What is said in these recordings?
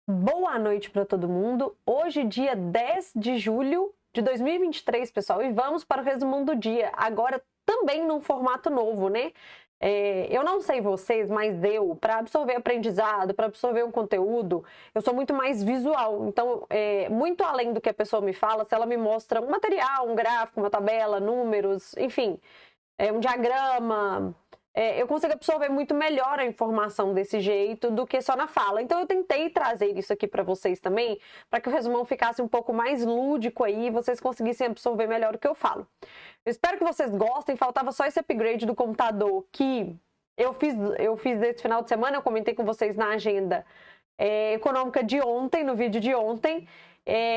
Boa noite para todo mundo. Hoje, dia 10 de julho de 2023, pessoal, e vamos para o resumão do dia. Agora, também num formato novo, né? Eu não sei vocês, mas para absorver aprendizado, para absorver um conteúdo, eu sou muito mais visual. Então, muito além do que a pessoa me fala, se ela me mostra um material, um gráfico, uma tabela, números, enfim, um diagrama, eu consigo absorver muito melhor a informação desse jeito do que só na fala. Então eu tentei trazer isso aqui para vocês também, para que o resumão ficasse um pouco mais lúdico aí e vocês conseguissem absorver melhor o que eu falo. Eu espero que vocês gostem. Faltava só esse upgrade do computador que eu fiz esse final de semana, eu comentei com vocês na agenda econômica de ontem, no vídeo de ontem.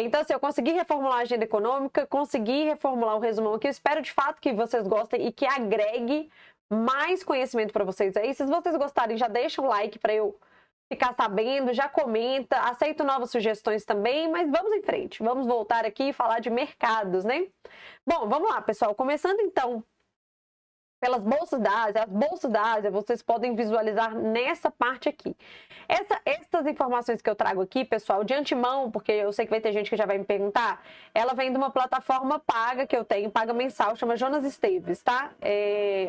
Então, assim, eu consegui reformular a agenda econômica, consegui reformular o resumão aqui. Eu espero de fato que vocês gostem e que agregue mais conhecimento para vocês aí. Se vocês gostarem, já deixa um like para eu ficar sabendo, já comenta, aceito novas sugestões também, mas vamos em frente. Vamos voltar aqui e falar de mercados, né? Bom, vamos lá, pessoal. Começando então pelas bolsas da Ásia. As bolsas da Ásia vocês podem visualizar nessa parte aqui. Essas informações que eu trago aqui, pessoal, de antemão, porque eu sei que vai ter gente que já vai me perguntar, ela vem de uma plataforma paga que eu tenho, paga mensal, chama Jonas Esteves, tá?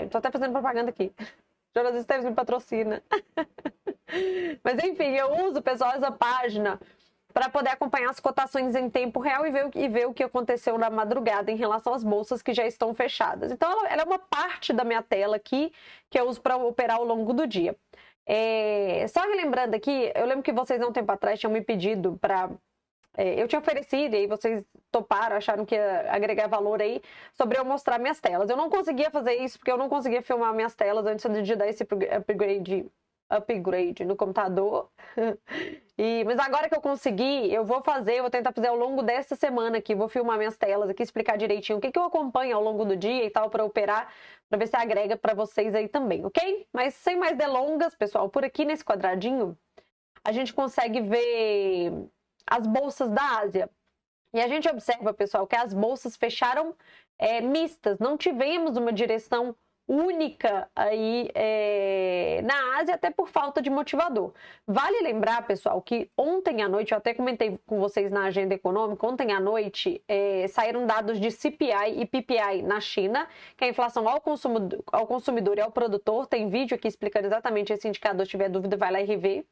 Tô até fazendo propaganda aqui. Jonas Esteves me patrocina. Mas enfim, eu uso, pessoal, essa página para poder acompanhar as cotações em tempo real e ver o que aconteceu na madrugada em relação às bolsas que já estão fechadas. Então, ela é uma parte da minha tela aqui que eu uso para operar ao longo do dia. Só relembrando aqui, eu lembro que vocês há um tempo atrás tinham me pedido para... eu tinha oferecido e aí vocês toparam, acharam que ia agregar valor aí, sobre eu mostrar minhas telas. Eu não conseguia fazer isso porque eu não conseguia filmar minhas telas antes de dar esse upgrade no computador. Mas agora que eu consegui, eu vou tentar fazer ao longo dessa semana aqui, vou filmar minhas telas aqui, explicar direitinho o que eu acompanho ao longo do dia e tal, para operar, para ver se agrega para vocês aí também, ok? Mas sem mais delongas, pessoal, por aqui nesse quadradinho, a gente consegue ver as bolsas da Ásia. E a gente observa, pessoal, que as bolsas fecharam mistas, não tivemos uma direção única aí na Ásia, até por falta de motivador. Vale lembrar, pessoal, que ontem à noite, eu até comentei com vocês na agenda econômica, ontem à noite saíram dados de CPI e PPI na China, que é a inflação ao consumidor e ao produtor. Tem vídeo aqui explicando exatamente esse indicador, se tiver dúvida, vai lá e rever.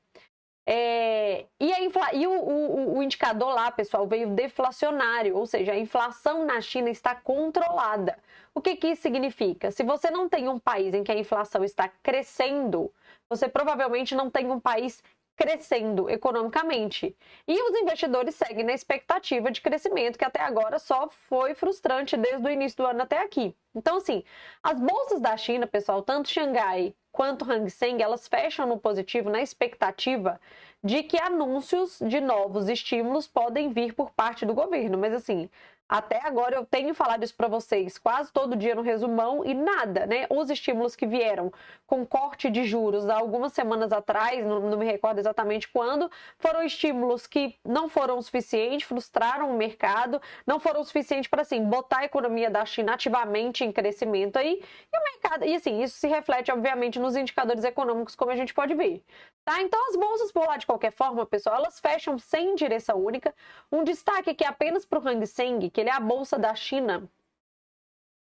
O indicador lá, pessoal, veio deflacionário, ou seja, a inflação na China está controlada. O que isso significa? Se você não tem um país em que a inflação está crescendo, você provavelmente não tem um país crescendo economicamente. E os investidores seguem na expectativa de crescimento, que até agora só foi frustrante desde o início do ano até aqui. Então, assim, as bolsas da China, pessoal, tanto Xangai quanto Hang Seng, elas fecham no positivo na expectativa de que anúncios de novos estímulos podem vir por parte do governo. Mas assim, até agora eu tenho falado isso para vocês quase todo dia no resumão e nada, né? Os estímulos que vieram com corte de juros há algumas semanas atrás, não me recordo exatamente quando, foram estímulos que não foram o suficiente, frustraram o mercado, não foram o suficiente para assim botar a economia da China ativamente em crescimento aí, e o mercado, e assim, isso se reflete obviamente nos indicadores econômicos, como a gente pode ver. Tá? Então as bolsas por lá de qualquer forma, pessoal, elas fecham sem direção única. Um destaque aqui apenas para o Hang Seng, que ele é a bolsa da China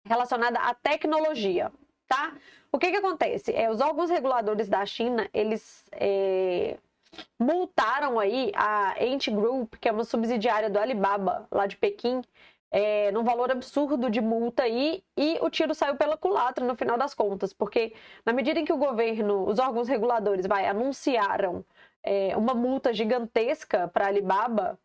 relacionada à tecnologia, tá? O que acontece? Os órgãos reguladores da China, eles multaram aí a Ant Group, que é uma subsidiária do Alibaba, lá de Pequim, num valor absurdo de multa aí, e o tiro saiu pela culatra no final das contas, porque na medida em que o governo, os órgãos reguladores, anunciaram uma multa gigantesca para a Alibaba,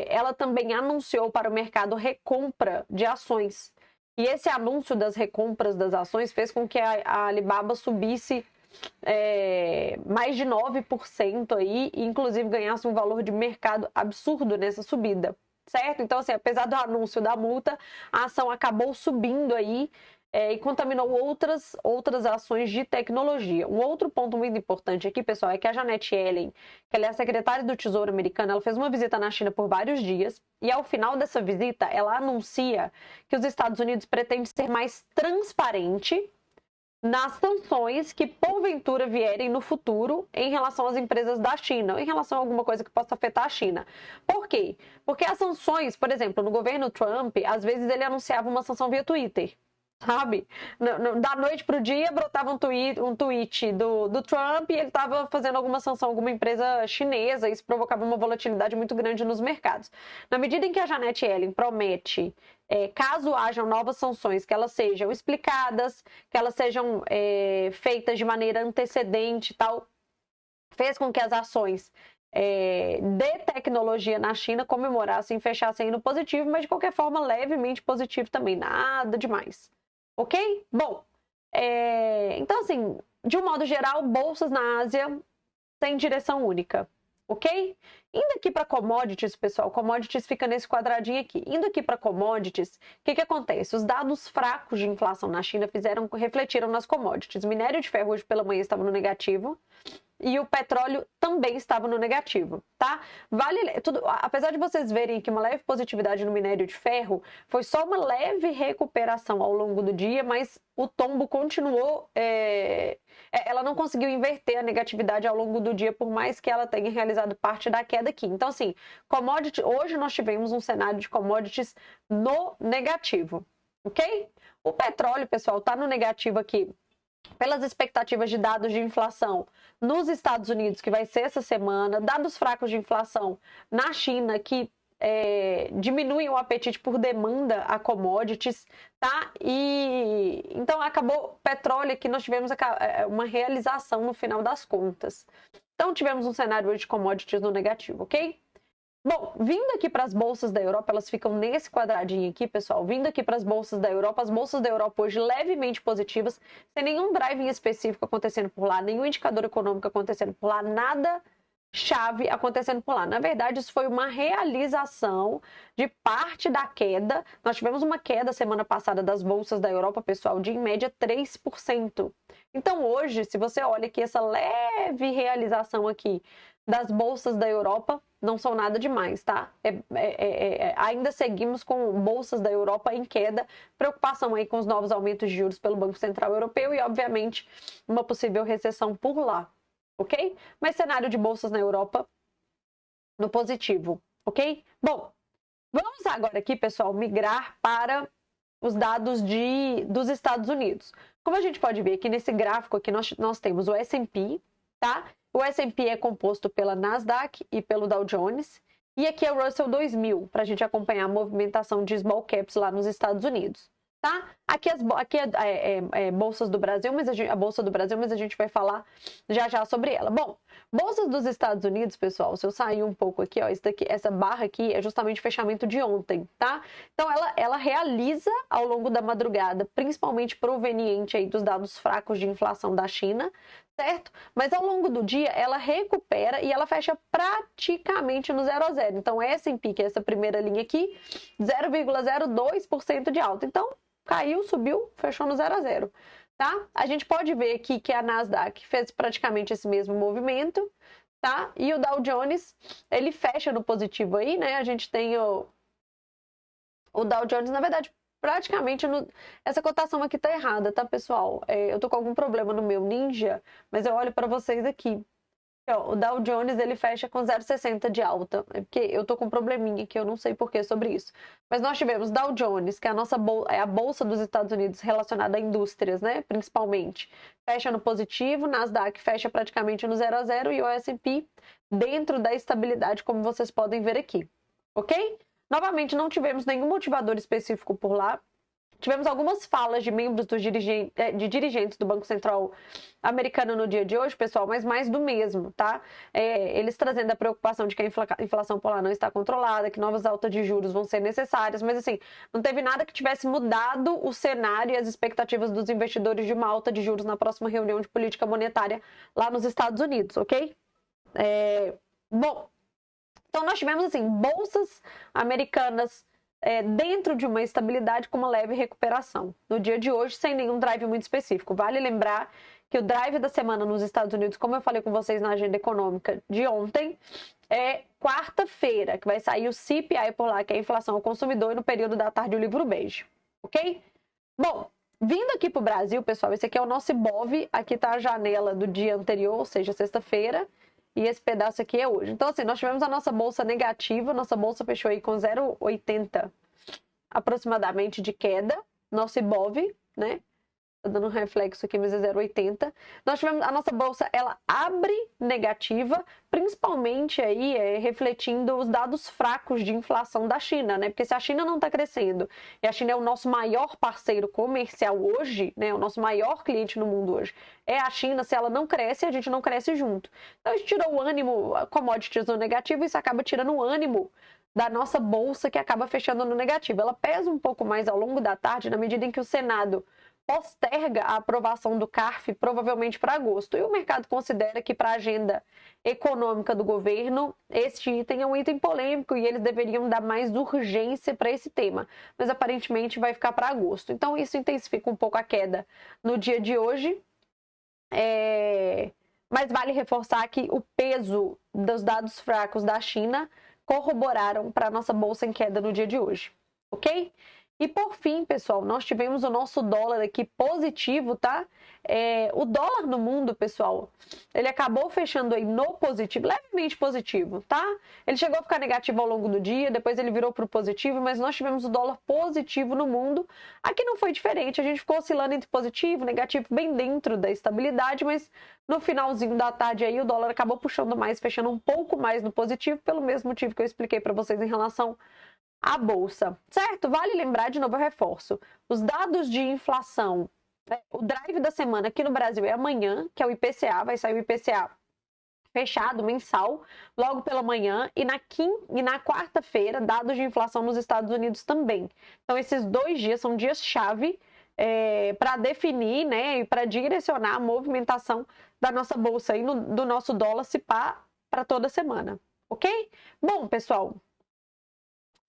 ela também anunciou para o mercado recompra de ações. E esse anúncio das recompras das ações fez com que a Alibaba subisse mais de 9% aí, e inclusive ganhasse um valor de mercado absurdo nessa subida. Certo? Então, assim, apesar do anúncio da multa, a ação acabou subindo aí e contaminou outras ações de tecnologia. Um outro ponto muito importante aqui, pessoal, é que a Janet Yellen, que ela é a secretária do Tesouro americana, ela fez uma visita na China por vários dias e ao final dessa visita, ela anuncia que os Estados Unidos pretendem ser mais transparente nas sanções que porventura vierem no futuro em relação às empresas da China, em relação a alguma coisa que possa afetar a China. Por quê? Porque as sanções, por exemplo, no governo Trump, às vezes ele anunciava uma sanção via Twitter. Sabe? Da noite para o dia brotava um tweet do Trump e ele estava fazendo alguma sanção a alguma empresa chinesa, e isso provocava uma volatilidade muito grande nos mercados. Na medida em que a Janet Yellen promete, caso hajam novas sanções, que elas sejam explicadas, que elas sejam feitas de maneira antecedente e tal, fez com que as ações de tecnologia na China comemorassem e fechassem no positivo, mas de qualquer forma levemente positivo também, nada demais. Ok? Bom, então assim, de um modo geral, bolsas na Ásia têm direção única, ok? Indo aqui para commodities, pessoal, commodities fica nesse quadradinho aqui. Indo aqui para commodities, o que acontece? Os dados fracos de inflação na China refletiram nas commodities. Minério de ferro hoje pela manhã estava no negativo, e o petróleo também estava no negativo, tá? Apesar de vocês verem que uma leve positividade no minério de ferro, foi só uma leve recuperação ao longo do dia, mas o tombo continuou, ela não conseguiu inverter a negatividade ao longo do dia, por mais que ela tenha realizado parte da queda aqui. Então, assim, hoje nós tivemos um cenário de commodities no negativo, ok? O petróleo, pessoal, tá no negativo aqui pelas expectativas de dados de inflação nos Estados Unidos, que vai ser essa semana, dados fracos de inflação na China, que diminuem o apetite por demanda a commodities, tá? E então acabou petróleo, que nós tivemos uma realização no final das contas. Então tivemos um cenário de commodities no negativo, ok? Bom, vindo aqui para as bolsas da Europa, elas ficam nesse quadradinho aqui, pessoal. Vindo aqui para as bolsas da Europa, as bolsas da Europa hoje levemente positivas, sem nenhum driving específico acontecendo por lá, nenhum indicador econômico acontecendo por lá, nada chave acontecendo por lá. Na verdade, isso foi uma realização de parte da queda. Nós tivemos uma queda semana passada das bolsas da Europa, pessoal, de em média 3%. Então hoje, se você olha aqui essa leve realização aqui das bolsas da Europa, não são nada demais, tá? Ainda seguimos com bolsas da Europa em queda, preocupação aí com os novos aumentos de juros pelo Banco Central Europeu e, obviamente, uma possível recessão por lá, ok? Mas cenário de bolsas na Europa no positivo, ok? Bom, vamos agora aqui, pessoal, migrar para os dados dos Estados Unidos. Como a gente pode ver aqui nesse gráfico aqui, nós temos o S&P, tá? O S&P é composto pela Nasdaq e pelo Dow Jones. E aqui é o Russell 2000, para a gente acompanhar a movimentação de small caps lá nos Estados Unidos, tá? Aqui bolsas do Brasil, mas a bolsa do Brasil, mas a gente vai falar já sobre ela. Bom, bolsas dos Estados Unidos, pessoal, se eu sair um pouco aqui, ó, essa barra aqui é justamente o fechamento de ontem, tá? Então ela realiza ao longo da madrugada, principalmente proveniente aí dos dados fracos de inflação da China, certo? Mas ao longo do dia ela recupera e ela fecha praticamente no 0 a 0. Então S&P, que é essa primeira linha aqui, 0,02% de alta. Então caiu, subiu, fechou no 0 a 0, tá? A gente pode ver aqui que a Nasdaq fez praticamente esse mesmo movimento, tá? E o Dow Jones, ele fecha no positivo aí, né? A gente tem o Dow Jones, na verdade, praticamente, essa cotação aqui tá errada, tá, pessoal? Eu tô com algum problema no meu Ninja, mas eu olho para vocês aqui. Ó, o Dow Jones, ele fecha com 0,60 de alta, porque eu tô com um probleminha aqui, eu não sei porquê sobre isso. Mas nós tivemos Dow Jones, que é a bolsa dos Estados Unidos relacionada a indústrias, né, principalmente, fecha no positivo, Nasdaq fecha praticamente no 0 a 0 e o S&P dentro da estabilidade, como vocês podem ver aqui, ok? Novamente, não tivemos nenhum motivador específico por lá. Tivemos algumas falas de membros de dirigentes do Banco Central americano no dia de hoje, pessoal, mas mais do mesmo, tá? Eles trazendo a preocupação de que a inflação por lá não está controlada, que novas altas de juros vão ser necessárias, mas assim, não teve nada que tivesse mudado o cenário e as expectativas dos investidores de uma alta de juros na próxima reunião de política monetária lá nos Estados Unidos, ok? Bom, então nós tivemos assim, bolsas americanas dentro de uma estabilidade com uma leve recuperação. No dia de hoje, sem nenhum drive muito específico. Vale lembrar que o drive da semana nos Estados Unidos, como eu falei com vocês na agenda econômica de ontem, é quarta-feira, que vai sair o CPI por lá, que é a inflação ao consumidor, e no período da tarde o livro bege, ok? Bom, Vindo aqui para o Brasil, pessoal, esse aqui é o nosso Ibov, aqui está a janela do dia anterior, ou seja, sexta-feira, e esse pedaço aqui é hoje. Então, assim, nós tivemos a nossa bolsa negativa, nossa bolsa fechou aí com 0,80 aproximadamente de queda, nosso Ibov, né? Tá dando um reflexo aqui, mas é 0,80. Nós tivemos a nossa bolsa, ela abre negativa, principalmente aí refletindo os dados fracos de inflação da China, né? Porque se a China não está crescendo, e a China é o nosso maior parceiro comercial hoje, né? O nosso maior cliente no mundo hoje é a China. Se ela não cresce, a gente não cresce junto. Então a gente tirou o ânimo, a commodities no negativo, e isso acaba tirando o ânimo da nossa bolsa, que acaba fechando no negativo. Ela pesa um pouco mais ao longo da tarde, na medida em que o Senado posterga a aprovação do CARF provavelmente para agosto. E o mercado considera que para a agenda econômica do governo, este item é um item polêmico e eles deveriam dar mais urgência para esse tema. Mas aparentemente vai ficar para agosto. Então isso intensifica um pouco a queda no dia de hoje. Mas vale reforçar que o peso dos dados fracos da China corroboraram para a nossa bolsa em queda no dia de hoje, ok? E por fim, pessoal, nós tivemos o nosso dólar aqui positivo, tá? O dólar no mundo, pessoal, ele acabou fechando aí no positivo, levemente positivo, tá? Ele chegou a ficar negativo ao longo do dia, depois ele virou para o positivo, mas nós tivemos o dólar positivo no mundo. Aqui não foi diferente, a gente ficou oscilando entre positivo e negativo, bem dentro da estabilidade, mas no finalzinho da tarde aí o dólar acabou puxando mais, fechando um pouco mais no positivo, pelo mesmo motivo que eu expliquei para vocês em relação a bolsa, certo? Vale lembrar, de novo eu reforço, os dados de inflação, o drive da semana aqui no Brasil é amanhã, que é o IPCA, vai sair o IPCA fechado, mensal, logo pela manhã, e na quarta-feira, dados de inflação nos Estados Unidos também. Então esses 2 dias são dias-chave para definir, né, e para direcionar a movimentação da nossa bolsa e do nosso dólar se pá para toda semana, ok? Bom, pessoal,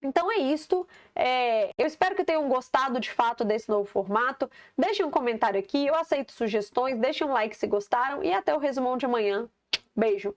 então é isto. Eu espero que tenham gostado de fato desse novo formato. Deixem um comentário aqui, eu aceito sugestões, deixem um like se gostaram e até o resumão de amanhã. Beijo!